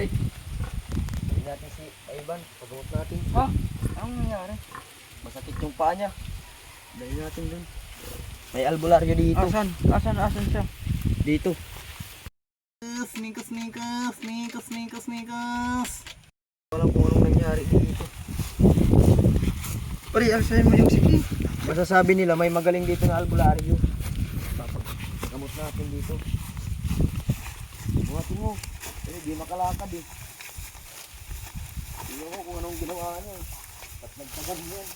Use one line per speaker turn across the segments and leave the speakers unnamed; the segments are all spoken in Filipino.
nangyari?
Hindi natin si Ivan, pagawat natin.
Ha? Anong nangyari?
Masakit yung paa niya. Dali natin dun. May albularyo dito.
Asan? Asan siya?
Dito.
Sneakers.
Walang kung anong nangyari dito.
Pare, asahin mo yung sige.
Masasabi nila may magaling dito na albularyo. Gamot natin dito. Buhatin mo. Eh, di makalakad eh. Tingnan mo kung anong ginawa niya eh. At nagtagal yan.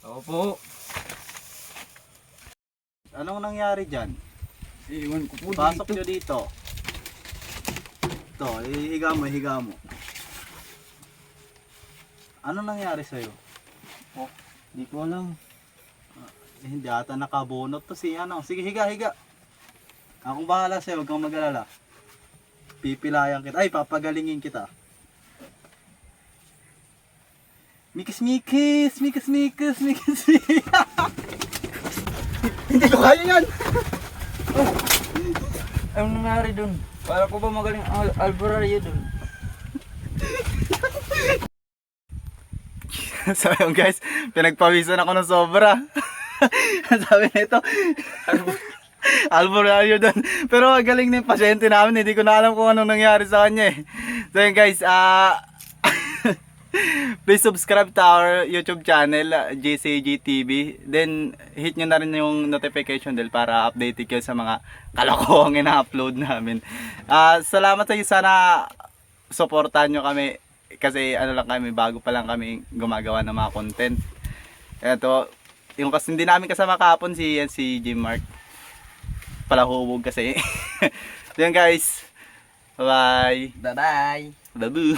Opo. Anong nangyari dyan?
Iwan ko po
Pasok
dito.
nyo dito. Ito, higa mo. Anong nangyari sa'yo?
Oh, di ko alam.
Hindi ata nakabunot to si ano. Sige, higa. Akong bahala sa'yo, huwag kang mag-alala. Pipilayan kita. Ay, papagalingin kita. Mikis.
Hindi ko kaya yan! Anong nangyari dun? Para ko ba magaling albularyo dun?
So yun guys, pinagpawisan ako ng sobra. Sabi nito, albularyo doon. Pero galing na yung pasyente namin, hindi ko na alam kung anong nangyari sa kanya eh. So yun guys, please subscribe to our YouTube channel, JCG TV. Then hit nyo na rin yung notification bell para updated kayo sa mga kalokohang ina-upload namin. Salamat sa inyo, sana supportahan nyo kami. Kasi ano lang kami, bago pa lang kami gumagawa ng mga content. Ito, yung kasi hindi namin kasama kahapon si Jim Mark. Palahubog kasi. So yun guys, bye.
Bye-bye.
Babu.